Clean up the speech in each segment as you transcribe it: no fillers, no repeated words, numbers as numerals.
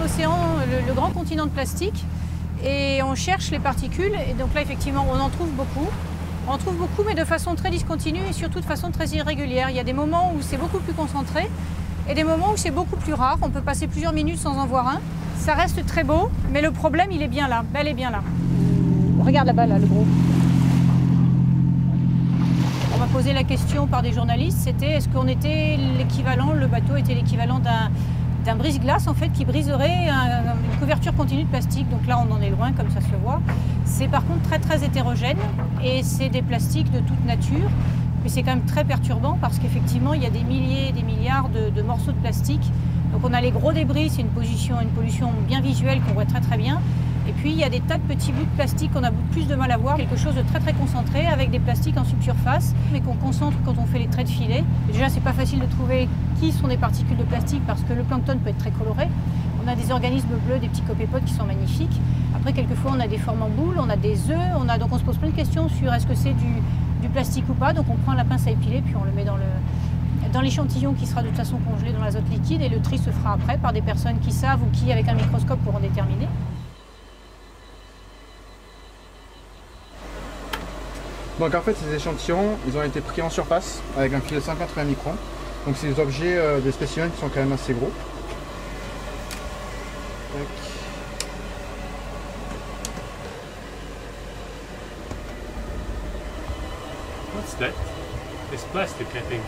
l'océan, le grand continent de plastique, et on cherche les particules. Et donc là, effectivement, on en trouve beaucoup. On en trouve beaucoup, mais de façon très discontinue et surtout de façon très irrégulière. Il y a des moments où c'est beaucoup plus concentré et des moments où c'est beaucoup plus rare. On peut passer plusieurs minutes sans en voir un. Ça reste très beau, mais le problème, il est bien là, bel et bien là. Regarde là-bas, là, le gros. On m'a posé la question par des journalistes, c'était est-ce qu'on était l'équivalent, le bateau était l'équivalent d'un brise-glace en fait qui briserait une couverture continue de plastique. Donc là on en est loin comme ça se voit. C'est par contre très hétérogène et c'est des plastiques de toute nature. Mais c'est quand même très perturbant parce qu'effectivement il y a des milliers et des milliards de morceaux de plastique. Donc on a les gros débris, c'est une pollution bien visuelle qu'on voit très bien. Et puis il y a des tas de petits bouts de plastique qu'on a plus de mal à voir, quelque chose de très concentré avec des plastiques en subsurface, mais qu'on concentre quand on fait les traits de filet. Et déjà c'est pas facile de trouver qui sont des particules de plastique parce que le plancton peut être très coloré. On a des organismes bleus, des petits copépodes qui sont magnifiques. Après quelquefois on a des formes en boule, on a des œufs, donc on se pose plein de questions sur est-ce que c'est du plastique ou pas. Donc on prend la pince à épiler puis on le met dans l'échantillon qui sera de toute façon congelé dans l'azote liquide et le tri se fera après par des personnes qui savent ou qui avec un microscope pourront déterminer. Donc en fait ces échantillons, ils ont été pris en surface avec un filet de 180 microns. Donc c'est des objets, des spécimens qui sont quand même assez gros. Tac. What's that? It's plastic, I think.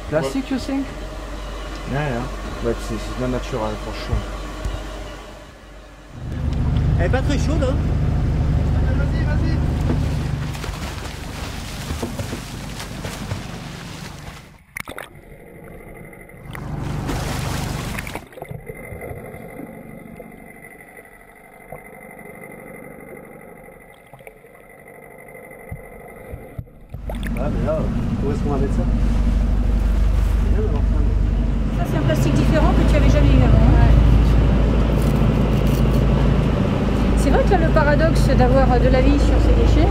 Plastic, you think? Yeah, but it's not natural for sure. Elle est pas très chaude, hein? Vas-y. Ah, mais là, où est-ce qu'on va mettre ça? C'est bien d'avoir ça. Ça c'est un plastique différent que tu n'avais jamais eu avant. Ouais. C'est vrai que là le paradoxe d'avoir de la vie sur ces déchets.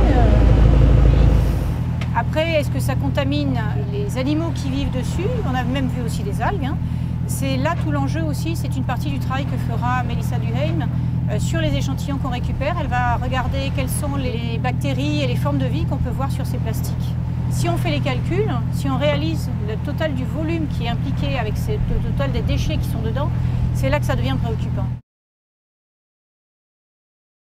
Après, est-ce que ça contamine les animaux qui vivent dessus? On a même vu aussi des algues. Hein. C'est là tout l'enjeu aussi, c'est une partie du travail que fera Melissa Duhaime sur les échantillons qu'on récupère. Elle va regarder quelles sont les bactéries et les formes de vie qu'on peut voir sur ces plastiques. Si on fait les calculs, si on réalise le total du volume qui est impliqué avec le total des déchets qui sont dedans, c'est là que ça devient préoccupant.